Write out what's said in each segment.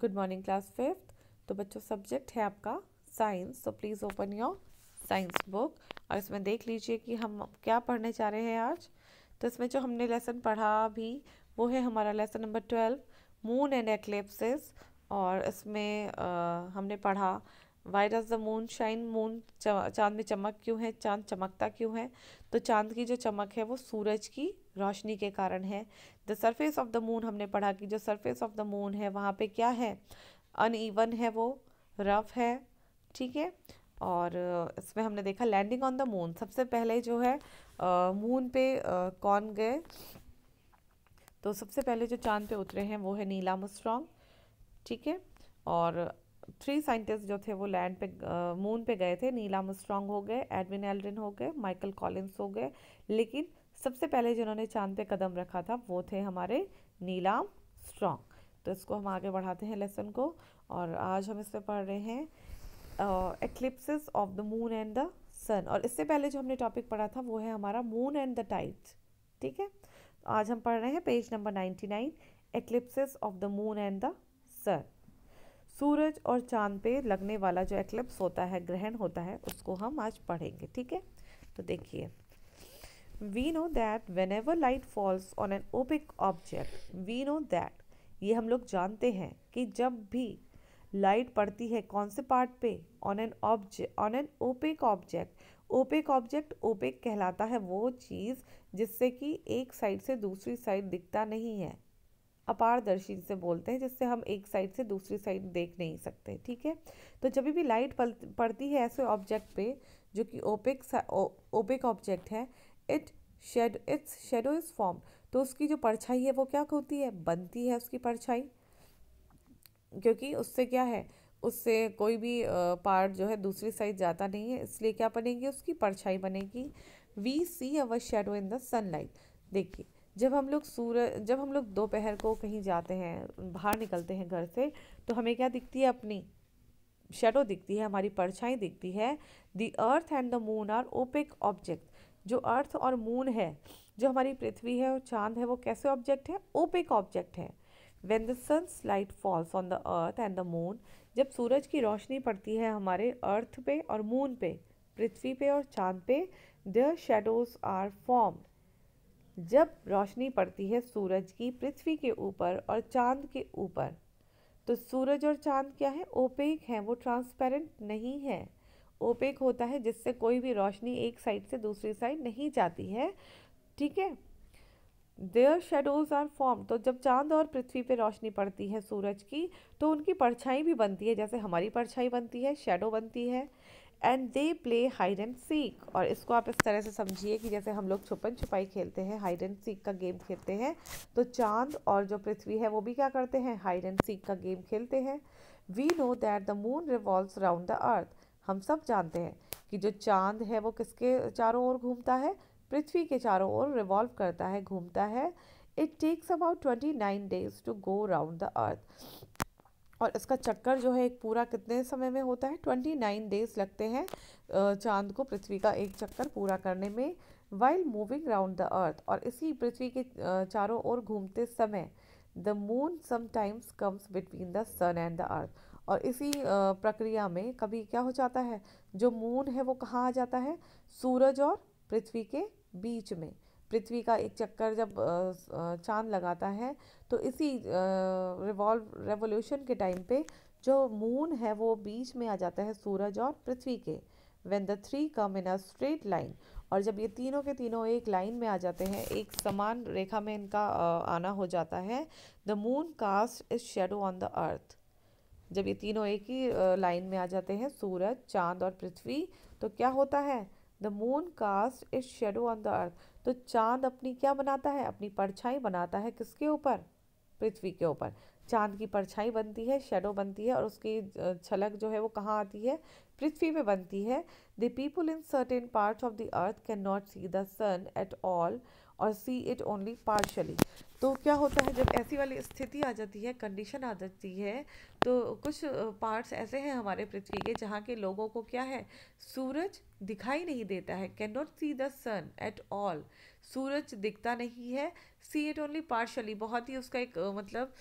Good morning class fifth. तो बच्चों subject है आपका साइंस, तो please open your science book और इसमें देख लीजिए कि हम क्या पढ़ने जा रहे हैं आज। तो इसमें जो हमने लेसन पढ़ा अभी वो है हमारा lesson number 12, moon and eclipses. और इसमें हमने पढ़ा why does the moon shine, moon चांद में चमक क्यों है, चांद चमकता क्यों है। तो चांद की जो चमक है वो सूरज की रोशनी के कारण है। The surface of the moon हमने पढ़ा कि जो सरफेस ऑफ द मून है वहाँ पे क्या है, अनइवन है, वो रफ है, ठीक है। और इसमें हमने देखा लैंडिंग ऑन द मून, सबसे पहले जो है मून पे कौन गए। तो सबसे पहले जो चांद पे उतरे हैं वो है नील आर्मस्ट्रॉन्ग, ठीक है। और 3 साइंटिस्ट जो थे वो लैंड पे मून पे गए थे, नील आर्मस्ट्रॉन्ग हो गए, एडविन एल्ड्रिन हो गए, माइकल कॉलिंस हो गए। लेकिन सबसे पहले जिन्होंने चांद पे कदम रखा था वो थे हमारे नील आर्मस्ट्रॉन्ग। तो इसको हम आगे बढ़ाते हैं लेसन को। और आज हम इसमें पढ़ रहे हैं eclipses of the moon and the sun. और इससे पहले जो हमने टॉपिक पढ़ा था वो है हमारा मून एंड द टाइड्स, ठीक है। तो आज हम पढ़ रहे हैं page number 99, eclipses of the moon and the sun. सूरज और चांद पे लगने वाला जो एक्लिप्स होता है, ग्रहण होता है, उसको हम आज पढ़ेंगे, ठीक है। तो देखिए, we know that whenever light falls on an opaque object, we know that, ये हम लोग जानते हैं कि जब भी लाइट पड़ती है कौन से पार्ट पे, on an object, on an opaque object. Opaque object, opaque कहलाता है वो चीज़ जिससे कि एक साइड से दूसरी साइड दिखता नहीं है, अपारदर्शी से बोलते हैं, जिससे हम एक साइड से दूसरी साइड देख नहीं सकते, ठीक है। तो जब भी लाइट पड़ती है ऐसे ऑब्जेक्ट पे जो कि ओपेक ऑब्जेक्ट है, इट्स शेडो इज फॉर्म, तो उसकी जो परछाई है वो क्या होती है, बनती है उसकी परछाई। क्योंकि उससे क्या है, उससे कोई भी पार्ट जो है दूसरी साइड जाता नहीं है, इसलिए क्या बनेगी, उसकी परछाई बनेगी। We see our shadow in the sunlight. देखिए, जब हम लोग दोपहर को कहीं जाते हैं, बाहर निकलते हैं घर से, तो हमें क्या दिखती है, अपनी शेडो दिखती है, हमारी परछाई दिखती है। The earth and the moon are opaque object. जो अर्थ और मून है, जो हमारी पृथ्वी है और चांद है, वो कैसे ऑब्जेक्ट है, ओपेक ऑब्जेक्ट है। When the sun's light falls on the earth and the moon, जब सूरज की रोशनी पड़ती है हमारे अर्थ पे और मून पे, पृथ्वी पे और चांद पे, their shadows are formed। जब रोशनी पड़ती है सूरज की पृथ्वी के ऊपर और चांद के ऊपर, तो सूरज और चांद क्या है, ओपेक है, वो ट्रांसपेरेंट नहीं है। ओपेक होता है जिससे कोई भी रोशनी एक साइड से दूसरी साइड नहीं जाती है, ठीक है। देयर शेडोज आर फॉर्म, तो जब चांद और पृथ्वी पे रोशनी पड़ती है सूरज की, तो उनकी परछाई भी बनती है, जैसे हमारी परछाई बनती है, शेडो बनती है। And they play hide and seek, और इसको आप इस तरह से समझिए कि जैसे हम लोग छुपन छुपाई खेलते हैं, हाइड एंड सीक का गेम खेलते हैं, तो चांद और जो पृथ्वी है वो भी क्या करते हैं, हाइड एंड सीक का गेम खेलते हैं। We know that the moon revolves around the earth. हम सब जानते हैं कि जो चांद है वो किसके चारों ओर घूमता है, पृथ्वी के चारों ओर रिवॉल्व करता है, घूमता है। It takes about 29 days to go around the earth. और इसका चक्कर जो है एक पूरा कितने समय में होता है, 29 डेज लगते हैं चांद को पृथ्वी का एक चक्कर पूरा करने में। While moving around the earth, और इसी पृथ्वी के चारों ओर घूमते समय, the moon sometimes comes between the sun and the earth. और इसी प्रक्रिया में कभी क्या हो जाता है, जो मून है वो कहाँ आ जाता है, सूरज और पृथ्वी के बीच में। पृथ्वी का एक चक्कर जब चांद लगाता है, तो इसी रेवोल्यूशन के टाइम पे जो मून है वो बीच में आ जाता है सूरज और पृथ्वी के। When the three come in a straight line, और जब ये तीनों के तीनों एक लाइन में आ जाते हैं, एक समान रेखा में इनका आना हो जाता है, the moon cast is shadow on the earth. जब ये तीनों एक ही लाइन में आ जाते हैं, सूरज, चांद और पृथ्वी, तो क्या होता है, the moon cast is shadow on the earth. तो चांद अपनी क्या बनाता है, अपनी परछाई बनाता है, किसके ऊपर, पृथ्वी के ऊपर। चांद की परछाई बनती है, शेडो बनती है, और उसकी झलक जो है वो कहाँ आती है, पृथ्वी पे बनती है। The people in certain parts of the earth can not see the sun at all. और सी इट ओनली पार्शली। तो क्या होता है जब ऐसी वाली स्थिति आ जाती है, कंडीशन आ जाती है, तो कुछ पार्ट्स ऐसे हैं हमारे पृथ्वी के जहाँ के लोगों को क्या है, सूरज दिखाई नहीं देता है, can not see the sun at all, सूरज दिखता नहीं है, सी इट ओनली पार्शली, बहुत ही उसका एक मतलब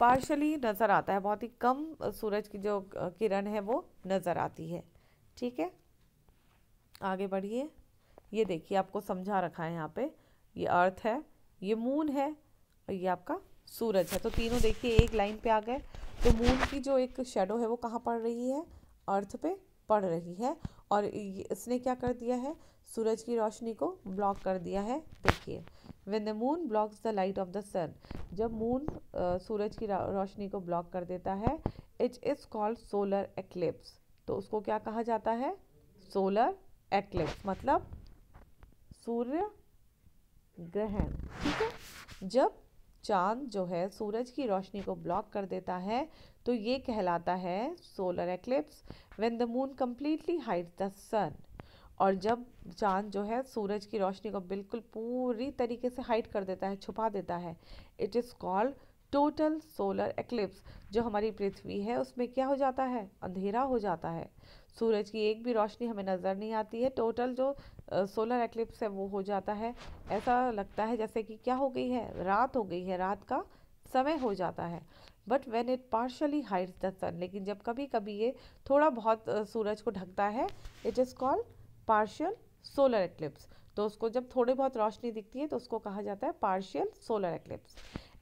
पार्शली नज़र आता है, बहुत ही कम सूरज की जो किरण है वो नज़र आती है। ठीक है, आगे बढ़िए। ये देखिए आपको समझा रखा है यहाँ पे, ये अर्थ है, ये मून है और ये आपका सूरज है। तो तीनों देखिए एक लाइन पे आ गए। तो मून की जो एक शेडो है वो कहाँ पड़ रही है, अर्थ पे पड़ रही है, और इसने क्या कर दिया है, सूरज की रोशनी को ब्लॉक कर दिया है। देखिए, when the moon blocks the light of the sun, जब मून सूरज की रोशनी को ब्लॉक कर देता है, it is called solar eclipse. तो उसको क्या कहा जाता है, सोलर एक्लिप्स, मतलब सूर्य ग्रहण। ठीक है, जब चांद जो है सूरज की रोशनी को ब्लॉक कर देता है तो ये कहलाता है solar eclipse. When the moon completely hides the sun, और जब चांद जो है सूरज की रोशनी को बिल्कुल पूरी तरीके से हाइड कर देता है, छुपा देता है, it is called total solar eclipse. जो हमारी पृथ्वी है उसमें क्या हो जाता है, अंधेरा हो जाता है, सूरज की एक भी रोशनी हमें नज़र नहीं आती है। टोटल जो सोलर एक्लिप्स है वो हो जाता है, ऐसा लगता है जैसे कि क्या हो गई है, रात हो गई है, रात का समय हो जाता है। But when it partially hides the sun, लेकिन जब कभी कभी ये थोड़ा बहुत सूरज को ढकता है, it is called partial solar eclipse. तो उसको जब थोड़ी बहुत रोशनी दिखती है तो उसको कहा जाता है partial solar eclipse.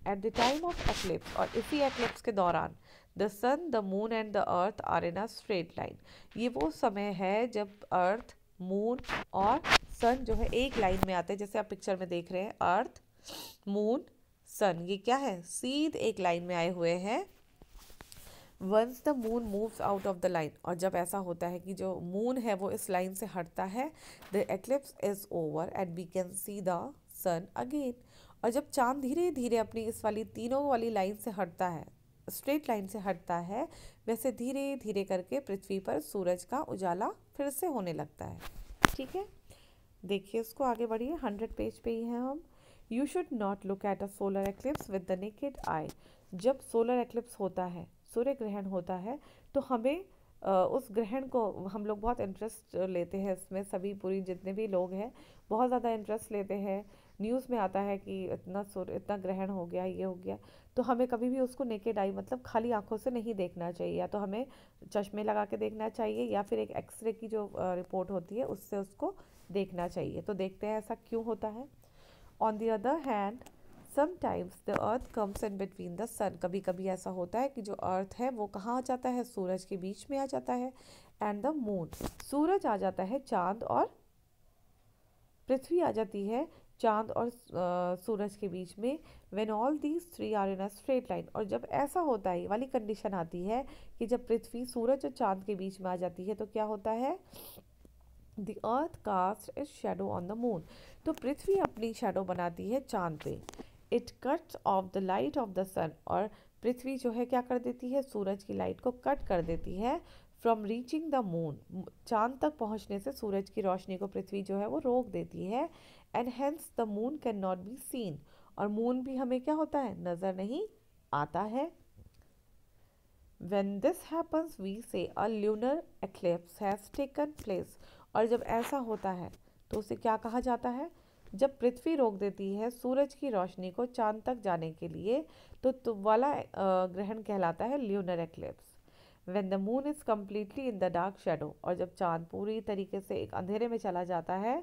At the time of eclipse, और इसी एक्लिप्स के दौरान, the sun, the moon and the earth are in a straight line. ये वो समय है जब अर्थ, मून और सन जो है एक लाइन में आते हैं, जैसे आप पिक्चर में देख रहे हैं, अर्थ, मून, सन, ये क्या है, सीधे एक लाइन में आए हुए हैं। Once the moon moves out of the line, और जब ऐसा होता है कि जो मून है वो इस लाइन से हटता है, the eclipse is over and we can see the sun again. और जब चांद धीरे धीरे अपनी इस वाली तीनों वाली लाइन से हटता है, स्ट्रेट लाइन से हटता है, वैसे धीरे धीरे करके पृथ्वी पर सूरज का उजाला फिर से होने लगता है। ठीक है, देखिए इसको आगे बढ़िए, 100 पेज पे ही हैं हम। You should not look at a solar eclipse with the naked eye. जब सोलर एक्लिप्स होता है, सूर्य ग्रहण होता है, तो हमें उस ग्रहण को हम लोग बहुत इंटरेस्ट लेते हैं इसमें, सभी पूरी जितने भी लोग हैं बहुत ज़्यादा इंटरेस्ट लेते हैं। न्यूज़ में आता है कि इतना ग्रहण हो गया, ये हो गया, तो हमें कभी भी उसको नेकेड आई मतलब खाली आंखों से नहीं देखना चाहिए, या तो हमें चश्मे लगा के देखना चाहिए या फिर एक एक्सरे की जो रिपोर्ट होती है उससे उसको देखना चाहिए। तो देखते हैं ऐसा क्यों होता है। On the other hand, sometimes the earth comes in between the sun, कभी कभी ऐसा होता है कि जो अर्थ है वो कहाँ आ जाता है, सूरज के बीच में आ जाता है, एंड द मून, सूरज आ जाता है, चांद और पृथ्वी आ जाती है चांद और सूरज के बीच में। When all these three are in a straight line, और जब ऐसा होता है, ये वाली कंडीशन आती है कि जब पृथ्वी सूरज और चांद के बीच में आ जाती है तो क्या होता है, the earth cast is shadow on the moon, तो पृथ्वी अपनी शेडो बनाती है चांद पे। It cuts off the light of the sun, और पृथ्वी जो है क्या कर देती है, सूरज की लाइट को कट कर देती है। फ्रॉम रीचिंग द मून, चांद तक पहुंचने से सूरज की रोशनी को पृथ्वी जो है वो रोक देती है। And hence the moon can not be seen, और मून भी हमें क्या होता है, नज़र नहीं आता है। When this happens, we say a lunar eclipse has taken place, और जब ऐसा होता है तो उसे क्या कहा जाता है, जब पृथ्वी रोक देती है सूरज की रोशनी को चांद तक जाने के लिए, तो वाला ग्रहण कहलाता है lunar eclipse. When the moon is completely in the dark shadow, और जब चांद पूरी तरीके से एक अंधेरे में चला जाता है,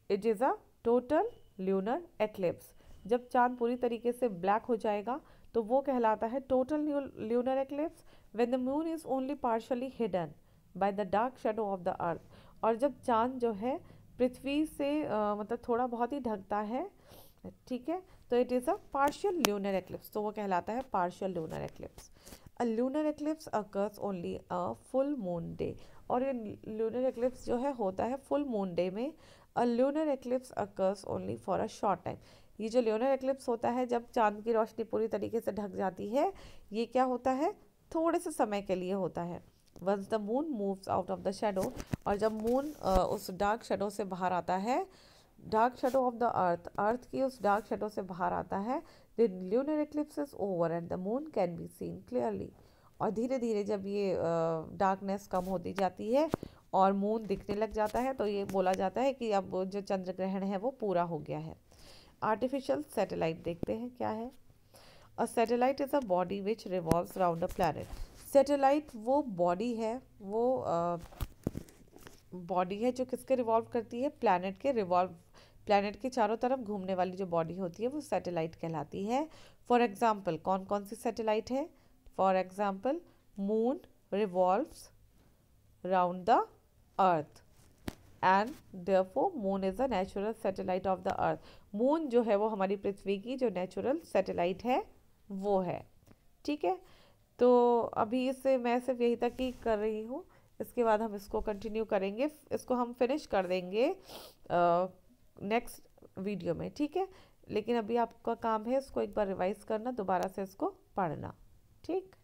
it is a total lunar eclipse. जब चांद पूरी तरीके से ब्लैक हो जाएगा तो वो कहलाता है total lunar eclipse. When the moon is only partially hidden by the dark shadow of the earth, और जब चांद जो है पृथ्वी से मतलब थोड़ा बहुत ही ढकता है, ठीक है, तो it is a partial lunar eclipse, तो वो कहलाता है partial lunar eclipse. A lunar eclipse occurs only a full moon day, और ये ल्यूनर एक्लिप्स जो है होता है फुल मून डे में। A lunar eclipse occurs only for a short time, ये जो ल्यूनर एक्लिप्स होता है जब चांद की रोशनी पूरी तरीके से ढक जाती है, ये क्या होता है, थोड़े से समय के लिए होता है। Once the moon moves out of the shadow, और जब मून उस डार्क शेडो से बाहर आता है, dark shadow of the earth, earth की उस डार्क शेडो से बाहर आता है। The lunar eclipse is over and the moon can be seen clearly. और धीरे धीरे जब ये डार्कनेस कम होती जाती है और मून दिखने लग जाता है तो ये बोला जाता है कि अब जो चंद्र ग्रहण है वो पूरा हो गया है। आर्टिफिशियल सैटेलाइट देखते हैं क्या है। A satellite is a body which revolves around a planet. Satellite वो बॉडी है, वो बॉडी है जो किसके रिवॉल्व करती है, प्लैनेट के रिवॉल्व, प्लैनेट के चारों तरफ घूमने वाली जो बॉडी होती है वो सैटेलाइट कहलाती है। फॉर एग्जाम्पल कौन कौन सी सैटेलाइट है? For example moon revolves round the earth and therefore moon is a natural satellite of the earth. Moon जो है वो हमारी पृथ्वी की जो नेचुरल सैटेलाइट है वो है। ठीक है, तो अभी इससे मैं सिर्फ यही तक ही कर रही हूँ, इसके बाद हम इसको कंटिन्यू करेंगे, इसको हम फिनिश कर देंगे नेक्स्ट वीडियो में। ठीक है, लेकिन अभी आपका काम है इसको एक बार रिवाइज करना, दोबारा से इसको पढ़ना। ठीक।